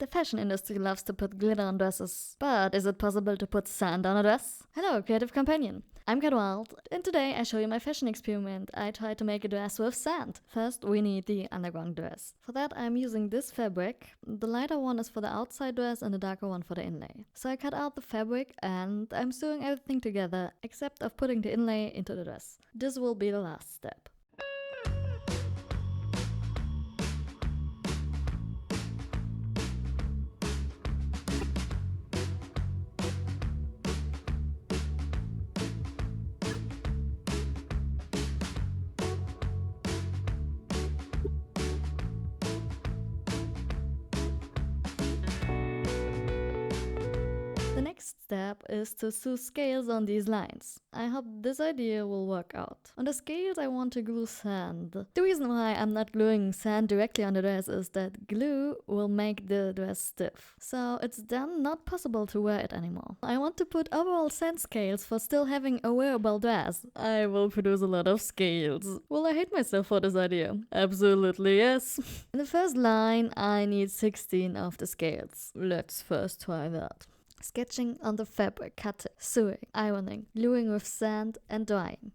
The fashion industry loves to put glitter on dresses, but is it possible to put sand on a dress? Hello, creative companion. I'm Kat Wild, and today I show you my fashion experiment. I tried to make a dress with sand. First, we need the underground dress. For that, I'm using this fabric. The lighter one is for the outside dress and the darker one for the inlay. So I cut out the fabric and I'm sewing everything together, except of putting the inlay into the dress. This will be the last step. The next step is to sew scales on these lines. I hope this idea will work out. On the scales I want to glue sand. The reason why I'm not gluing sand directly on the dress is that glue will make the dress stiff. So it's then not possible to wear it anymore. I want to put overall sand scales for still having a wearable dress. I will produce a lot of scales. Will I hate myself for this idea? Absolutely yes. In the first line I need 16 of the scales. Let's first try that. Sketching on the fabric, cutting, sewing, ironing, gluing with sand and drying.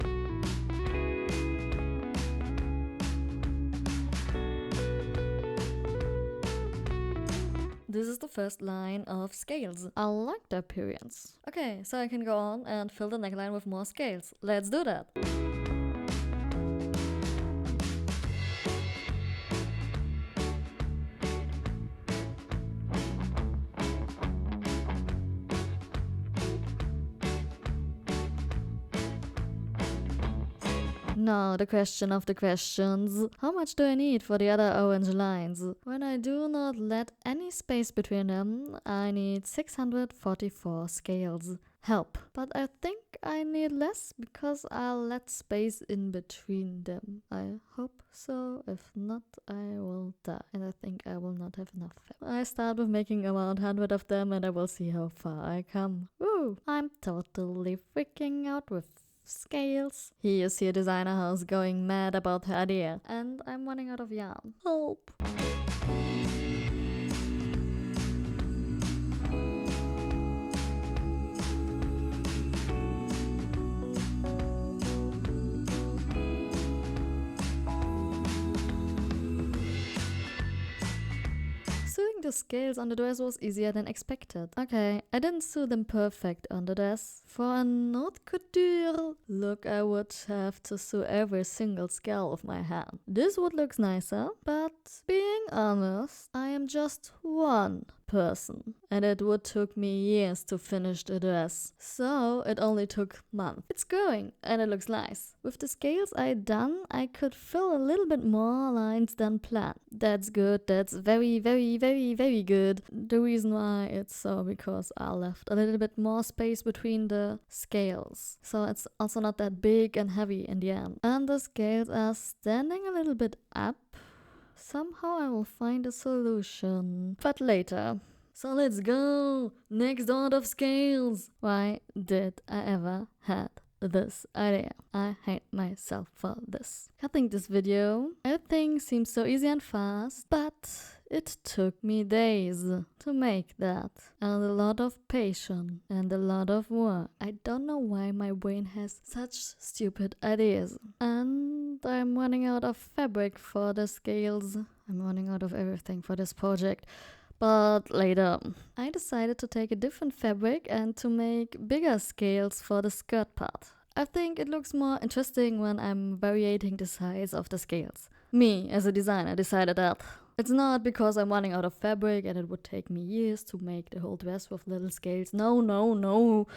This is the first line of scales. I like the appearance. Okay, so I can go on and fill the neckline with more scales. Let's do that! Now the question of the questions. How much do I need for the other orange lines? When I do not let any space between them, I need 644 scales. Help. But I think I need less because I'll let space in between them. I hope so. If not, I will die. And I think I will not have enough. I start with making around 100 of them and I will see how far I come. Woo! I'm totally freaking out with scales. Here you see a designer house going mad about her idea. And I'm running out of yarn. Help! Sewing the scales on the dress was easier than expected. Okay, I didn't sew them perfect on the dress. For a haute couture look, I would have to sew every single scale with my hand. This would look nicer, but being honest, I am just one person and it would took me years to finish the dress. So it only took months. It's going and it looks nice. With the scales I done, I could fill a little bit more lines than planned. That's good. That's very good. The reason why it's so because I left a little bit more space between the scales. So it's also not that big and heavy in the end. And the scales are standing a little bit up. Somehow I will find a solution. But later. So let's go! Next round of scales! Why did I ever had this idea? I hate myself for this. Cutting this video, everything seems so easy and fast, but it took me days to make that. And a lot of patience and a lot of work. I don't know why my brain has such stupid ideas. And I'm running out of fabric for the scales. I'm running out of everything for this project. But later, I decided to take a different fabric and to make bigger scales for the skirt part. I think it looks more interesting when I'm varying the size of the scales. Me, as a designer, decided that it's not because I'm running out of fabric and it would take me years to make the whole dress with little scales. No.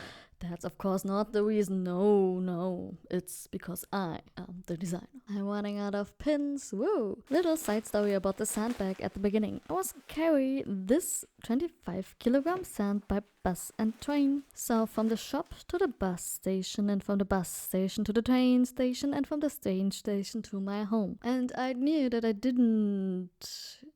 That's of course not the reason. No. It's because I am the designer. I'm running out of pins. Woo! Little side story about the sandbag at the beginning. I was carry this 25 kilogram sand by bus and train. So from the shop to the bus station and from the bus station to the train station and from the train station to my home. And I knew that I didn't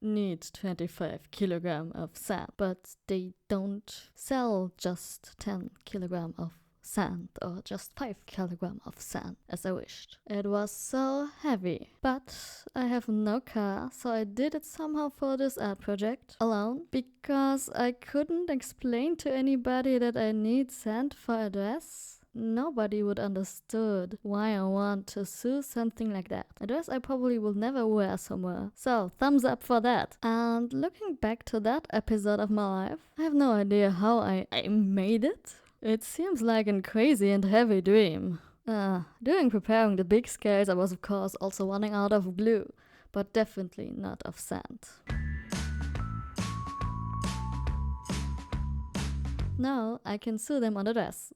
need 25 kilogram of sand, but they don't sell just 10 kilogram of sand, or just 5 kilograms of sand, as I wished. It was so heavy. But I have no car, so I did it somehow for this art project alone, because I couldn't explain to anybody that I need sand for a dress. Nobody would understood why I want to sew something like that. A dress I probably will never wear somewhere. So, thumbs up for that. And looking back to that episode of my life, I have no idea how I made it. It seems like a crazy and heavy dream. During preparing the big scales, I was of course also running out of glue, but definitely not of sand. Now I can sew them on the dress.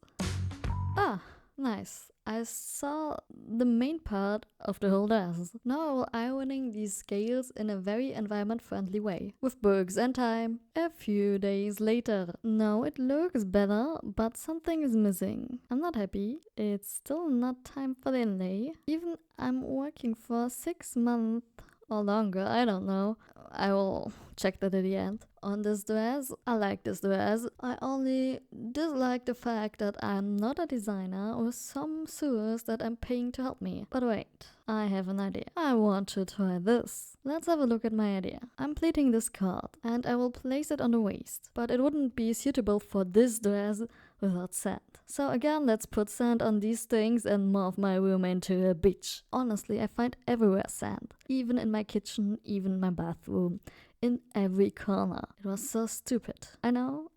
Ah, nice. I saw the main part of the whole dress. Now I will ironing these scales in a very environment-friendly way, with books and time. A few days later. Now it looks better, but something is missing. I'm not happy. It's still not time for the inlay. Even I'm working for 6 months or longer, I don't know. I will check that at the end. On this dress, I like this dress. I only dislike the fact that I'm not a designer with some sewers that I'm paying to help me. But wait, I have an idea. I want to try this. Let's have a look at my idea. I'm pleating this card and I will place it on the waist, but it wouldn't be suitable for this dress without sand. So again, let's put sand on these strings and morph my room into a beach. Honestly, I find everywhere sand. Even in my kitchen, even in my bathroom. In every corner. It was so stupid. I know.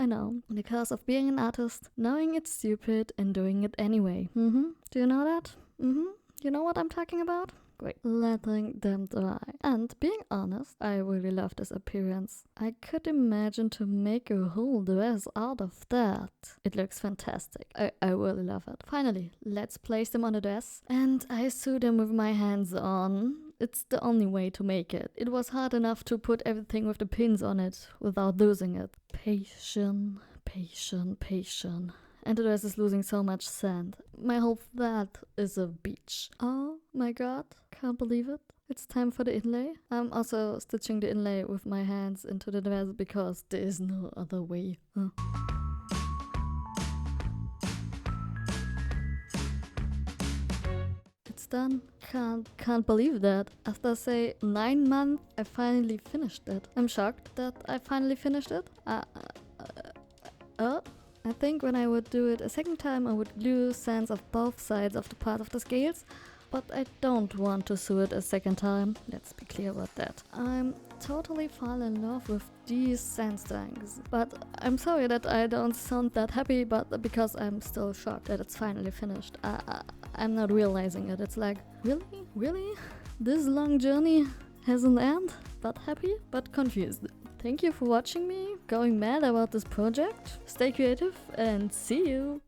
Because of being an artist, knowing it's stupid and doing it anyway. Do you know that? You know what I'm talking about? Great. Letting them dry. And being honest, I really love this appearance. I could imagine to make a whole dress out of that. It looks fantastic. I really love it. Finally, let's place them on the dress. And I sew them with my hands on. It's the only way to make it. It was hard enough to put everything with the pins on it without losing it. Patient. And the dress is losing so much sand. My whole flat is a beach. Oh my god, can't believe it. It's time for the inlay. I'm also stitching the inlay with my hands into the dress because there is no other way. It's done. Can't believe that. After say 9 months, I finally finished it. I'm shocked that I finally finished it. I think when I would do it a second time, I would glue sands of both sides of the part of the scales, but I don't want to sew it a second time. Let's be clear about that. I'm totally fall in love with these sand strings, but I'm sorry that I don't sound that happy, but because I'm still shocked that it's finally finished. I'm not realizing it. It's like, really? This long journey has an end? But happy, but confused. Thank you for watching me going mad about this project. Stay creative and see you!